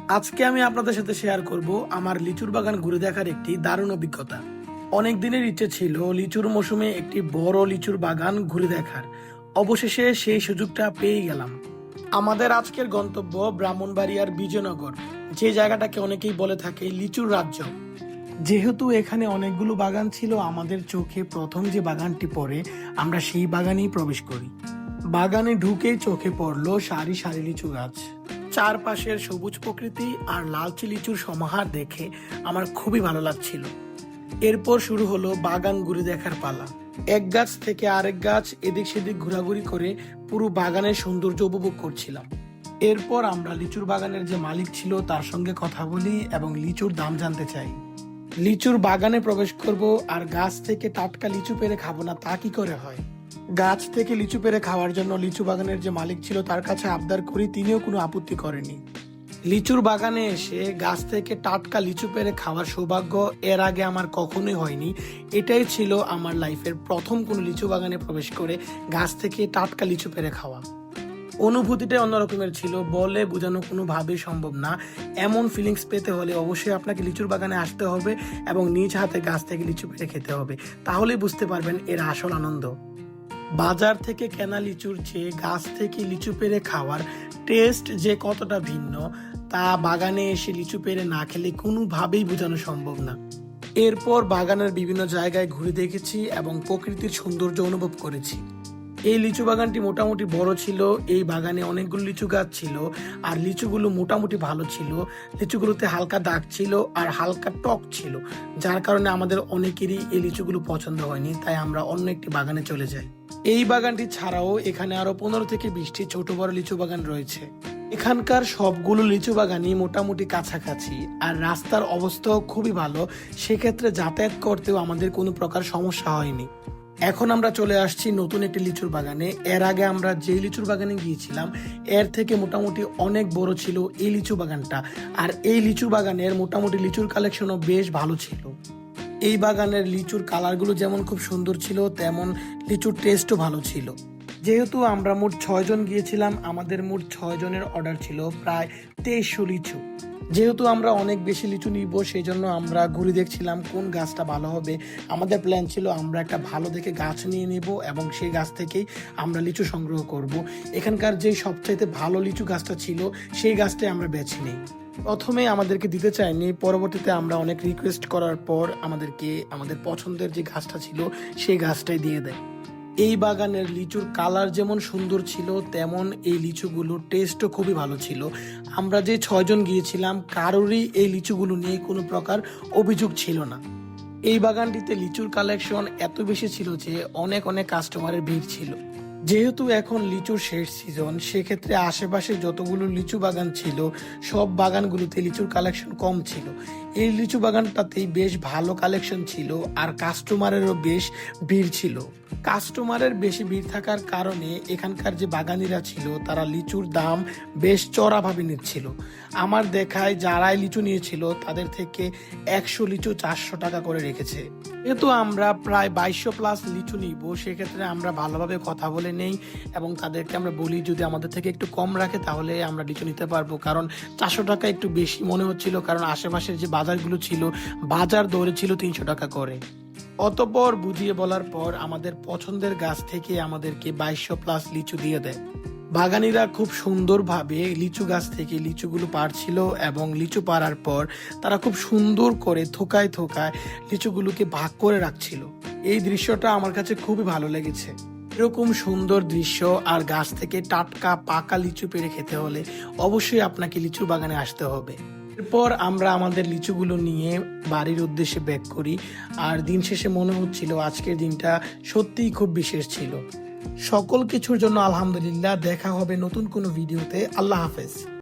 আজকে আমি আপনাদের সাথে শেয়ার করব আমার লিচুর বাগান ঘুরে দেখার একটি দারুণ অভিজ্ঞতা। অনেক দিনের ইচ্ছে ছিল লিচুর মৌসুমে একটি বড় লিচুর বাগান ঘুরে দেখার। অবশেষে সেই সুযোগটা পেয়ে গেলাম। আমাদের আজকের গন্তব্য ব্রাহ্মণবাড়িয়ার বিজয়নগর, যে জায়গাটাকে অনেকেই বলে থাকে লিচুর রাজ্য। যেহেতু এখানে অনেকগুলো বাগান ছিল, আমাদের চোখে প্রথম যে বাগানটি পড়ে আমরা সেই বাগানেই প্রবেশ করি। বাগানে ঢুকেই চোখে পড়লো সারি সারি লিচু গাছ। চারপাশের সবুজ প্রকৃতি আর লালচে লিচুর সমাহার দেখে আমার খুবই ভালো লাগছিল। এরপর শুরু হলো বাগান ঘুরে দেখার পালা। এক গাছ থেকে আরেক গাছ এদিক সেদিক ঘোরাঘুরি করে পুরো বাগানের সৌন্দর্য উপভোগ করছিলাম। এরপর আমরা লিচুর বাগানের যে মালিক ছিল তার সঙ্গে কথা বলি এবং লিচুর দাম জানতে চাই। লিচুর বাগানে প্রবেশ করব আর গাছ থেকে টাটকা লিচু পেড়ে খাবো না, তা কি করে হয়? গাছ থেকে লিচু পেড়ে খাওয়ার জন্য লিচু বাগানের যে মালিক ছিল তার কাছে আবদার করি, তিনিও কোনো আপত্তি করেনি। লিচুর বাগানে এসে গাছ থেকে টাটকা লিচু পেড়ে খাওয়ার সৌভাগ্য এর আগে আমার কখনোই হয়নি। এটাই ছিল আমার লাইফের প্রথম কোনো লিচু বাগানে প্রবেশ করে গাছ থেকে টাটকা লিচু পেড়ে খাওয়া। অনুভূতিটা অন্যরকমের ছিল, বলে বোঝানো কোনোভাবেই সম্ভব না। এমন ফিলিংস পেতে হলে অবশ্যই আপনাকে লিচুর বাগানে আসতে হবে এবং নিজ হাতে গাছ থেকে লিচু পেড়ে খেতে হবে, তাহলেই বুঝতে পারবেন এর আসল আনন্দ। বাজার থেকে কেনা লিচুর চেয়ে গাছ থেকে লিচু পেড়ে খাওয়ার টেস্ট যে কতটা ভিন্ন তা বাগানে এসে লিচু পেড়ে না খেলে কোনোভাবেই বোঝানো সম্ভব না। এরপর বাগানের বিভিন্ন জায়গায় ঘুরে দেখেছি এবং প্রকৃতির সৌন্দর্য অনুভব করেছি। এই লিচু বাগানটি মোটামুটি বড় ছিল। এই বাগানে অনেকগুলো লিচু গাছ ছিল আর লিচুগুলো মোটামুটি ভালো ছিল। লিচুগুলোতে হালকা দাগ ছিল আর হালকা টক ছিল, যার কারণে আমাদের অনেকেরই এই লিচুগুলো পছন্দ হয়নি, তাই আমরা অন্য একটি বাগানে চলে যাই। এই বাগানটি ছাড়াও এখানে আরো 15 থেকে 20টি ছোট বড় লিচু বাগান রয়েছে। এখানকার সবগুলো লিচু বাগানই মোটামুটি কাছাকাছি আর রাস্তার অবস্থাও খুবই ভালো, সেক্ষেত্রে যাতায়াত করতেও আমাদের কোনো প্রকার সমস্যা হয়নি। এখন আমরা চলে আসছি নতুন একটি লিচুর বাগানে। এর আগে আমরা যে লিচুর বাগানে গিয়েছিলাম এর থেকে মোটামুটি অনেক বড় ছিল এই লিচু বাগানটা, আর এই লিচু বাগানের মোটামুটি লিচুর কালেকশনও বেশ ভালো ছিল। এই বাগানের লিচুর কালারগুলো যেমন খুব সুন্দর ছিল, তেমন লিচুর টেস্টও ভালো ছিল। যেহেতু আমরা মোট 6 জন গিয়েছিলাম, আমাদের মোট 6 জনের অর্ডার ছিল প্রায় 2300 লিচু। যেহেতু আমরা অনেক বেশি লিচু নিব, সেই জন্য আমরা ঘুরে দেখছিলাম কোন গাছটা ভালো হবে। আমাদের প্ল্যান ছিল আমরা একটা ভালো দেখে গাছ নিয়ে নিব এবং সেই গাছ থেকেই আমরা লিচু সংগ্রহ করব। এখানকার যে সবচাইতে ভালো লিচু গাছটা ছিল সেই গাছটাই আমরা বেছে নিই। প্রথমে আমাদেরকে দিতে চায়নি, পরবর্তীতে আমরা অনেক রিকোয়েস্ট করার পর আমাদেরকে আমাদের পছন্দের যে গাছটা ছিল সেই গাছটাই দিয়ে দেয়। এই বাগানের লিচুর কালার যেমন সুন্দর ছিল, তেমন এই লিচুগুলোর টেস্টও খুবই ভালো ছিল। আমরা যে 6 জন গিয়েছিলাম কারোরই এই লিচুগুলো নিয়ে কোনো প্রকার অভিযোগ ছিল না। এই বাগানটিতে লিচুর কালেকশন এত বেশি ছিল যে অনেক অনেক কাস্টমারের ভিড় ছিল। যেহেতু এখন লিচুর শেষ সিজন, সেক্ষেত্রে আশেপাশে যতগুলো লিচু বাগান ছিল সব বাগানগুলোতে লিচুর কালেকশন কম ছিল। এই লিচু বাগানটাতেই বেশ ভালো কালেকশন ছিল আর কাস্টমারেরও বেশ ভিড় ছিল। কাস্টমারের বেশি ভিড় থাকার কারণে এখানকার যে বাগানিরা ছিল তারা লিচুর দাম বেশ চড়াভাবে নিচ্ছিল। আমার দেখায় যারাই লিচু নিয়েছিল তাদের থেকে 100 লিচু 400 টাকা করে রেখেছে। যেহেতু আমরা প্রায় 2200 প্লাস লিচু নিব, সেক্ষেত্রে আমরা ভালোভাবে কথা বলে নেই এবং তাদেরকে আমরা বলি যদি আমাদের থেকে একটু কম রাখে তাহলে আমরা লিচু নিতে পারবো, কারণ 400 টাকা একটু বেশি মনে হচ্ছিল, কারণ আশেপাশের যে বাজারগুলো ছিল বাজার দরে ছিল 300 টাকা করে। অতঃপর বুঝিয়ে বলার পর আমাদের পছন্দের গাছ থেকে আমাদেরকে 2200 প্লাস লিচু দিয়ে দেয়। বাগানিরা খুব সুন্দরভাবে লিচু গাছ থেকে লিচুগুলো পাড়ছিল এবং লিচু পাড়ার পর তারা খুব সুন্দর করে থোকায় থোকায় লিচুগুলোকে ভাগ করে রাখছিল। এই দৃশ্যটা আমার কাছে খুবই ভালো লেগেছে। এরকম সুন্দর দৃশ্য আর গাছ থেকে টাটকা পাকা লিচু পেড়ে খেতে হলে অবশ্যই আপনাকে লিচু বাগানে আসতে হবে। এরপর আমরা আমাদের লিচুগুলো নিয়ে বাড়ির উদ্দেশ্যে ব্যাক করি আর দিন শেষে মনে হচ্ছিল আজকের দিনটা সত্যিই খুব বিশেষ ছিল। সকল কিছুর জন্য আলহামদুলিল্লাহ। দেখা হবে নতুন কোনো ভিডিওতে। আল্লাহ হাফেজ।